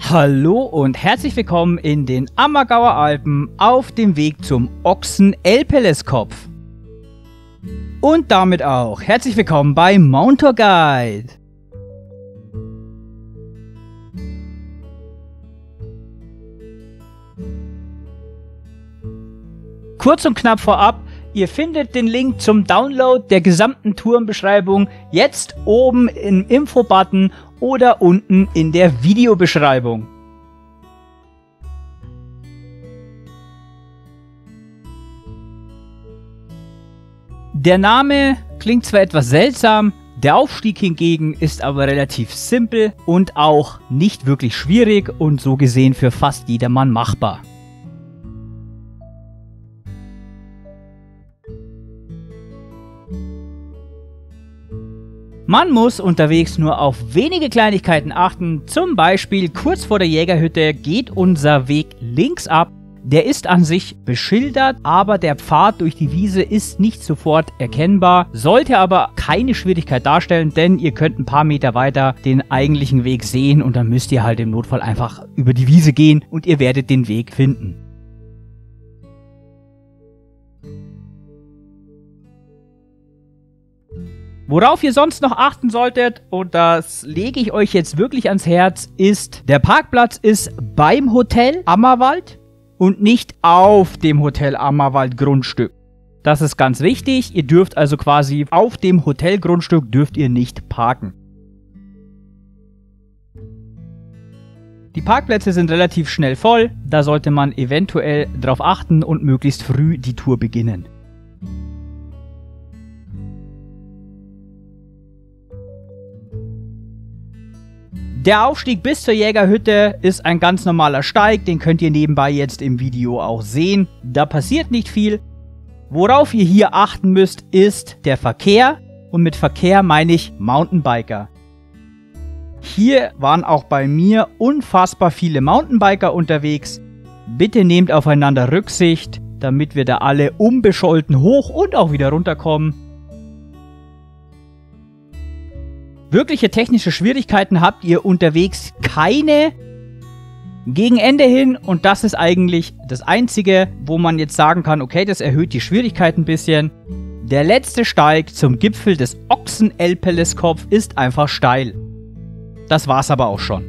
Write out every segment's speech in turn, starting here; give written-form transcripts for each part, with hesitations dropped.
Hallo und herzlich willkommen in den Ammergauer Alpen auf dem Weg zum Ochsen-Elpelleskopf. Und damit auch herzlich willkommen bei Mountaintour Guide. Kurz und knapp vorab, ihr findet den Link zum Download der gesamten Tourenbeschreibung jetzt oben im Info-Button oder unten in der Videobeschreibung. Der Name klingt zwar etwas seltsam, der Aufstieg hingegen ist aber relativ simpel und auch nicht wirklich schwierig und so gesehen für fast jedermann machbar. Man muss unterwegs nur auf wenige Kleinigkeiten achten, zum Beispiel kurz vor der Jägerhütte geht unser Weg links ab. Der ist an sich beschildert, aber der Pfad durch die Wiese ist nicht sofort erkennbar, sollte aber keine Schwierigkeit darstellen, denn ihr könnt ein paar Meter weiter den eigentlichen Weg sehen und dann müsst ihr halt im Notfall einfach über die Wiese gehen und ihr werdet den Weg finden. Worauf ihr sonst noch achten solltet, und das lege ich euch jetzt wirklich ans Herz, ist, der Parkplatz ist beim Hotel Ammerwald und nicht auf dem Hotel Ammerwald Grundstück. Das ist ganz wichtig, ihr dürft also quasi auf dem Hotelgrundstück dürft ihr nicht parken. Die Parkplätze sind relativ schnell voll, da sollte man eventuell darauf achten und möglichst früh die Tour beginnen. Der Aufstieg bis zur Jägerhütte ist ein ganz normaler Steig, den könnt ihr nebenbei jetzt im Video auch sehen. Da passiert nicht viel. Worauf ihr hier achten müsst, ist der Verkehr. Und mit Verkehr meine ich Mountainbiker. Hier waren auch bei mir unfassbar viele Mountainbiker unterwegs. Bitte nehmt aufeinander Rücksicht, damit wir da alle unbescholten hoch und auch wieder runterkommen. Wirkliche technische Schwierigkeiten habt ihr unterwegs keine. Gegen Ende hin, und das ist eigentlich das Einzige, wo man jetzt sagen kann, okay, das erhöht die Schwierigkeit ein bisschen. Der letzte Steig zum Gipfel des Ochsen-Elpelleskopf ist einfach steil. Das war's aber auch schon.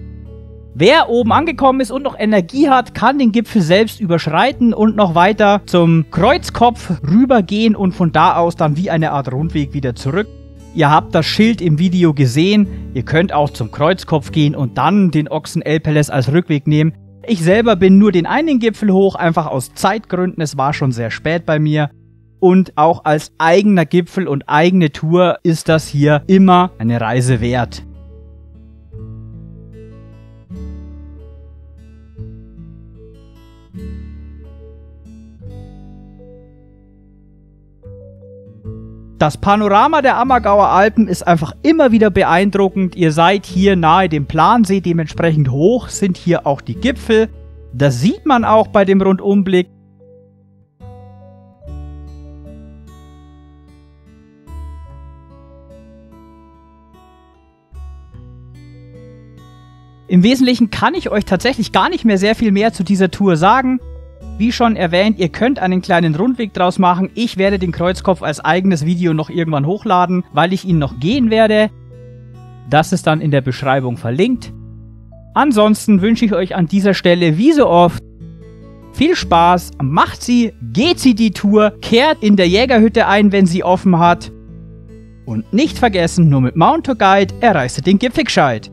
Wer oben angekommen ist und noch Energie hat, kann den Gipfel selbst überschreiten und noch weiter zum Kreuzkopf rübergehen und von da aus dann wie eine Art Rundweg wieder zurück. Ihr habt das Schild im Video gesehen, ihr könnt auch zum Kreuzkopf gehen und dann den Ochsen-Elpelles als Rückweg nehmen. Ich selber bin nur den einen Gipfel hoch, einfach aus Zeitgründen, es war schon sehr spät bei mir. Und auch als eigener Gipfel und eigene Tour ist das hier immer eine Reise wert. Das Panorama der Ammergauer Alpen ist einfach immer wieder beeindruckend. Ihr seid hier nahe dem Plansee, dementsprechend hoch sind hier auch die Gipfel. Das sieht man auch bei dem Rundumblick. Im Wesentlichen kann ich euch tatsächlich gar nicht mehr sehr viel mehr zu dieser Tour sagen. Wie schon erwähnt, ihr könnt einen kleinen Rundweg draus machen. Ich werde den Kreuzkopf als eigenes Video noch irgendwann hochladen, weil ich ihn noch gehen werde. Das ist dann in der Beschreibung verlinkt. Ansonsten wünsche ich euch an dieser Stelle wie so oft viel Spaß, macht sie, geht sie die Tour, kehrt in der Jägerhütte ein, wenn sie offen hat. Und nicht vergessen, nur mit Mountaintour Guide erreicht ihr den Gipfel gescheit.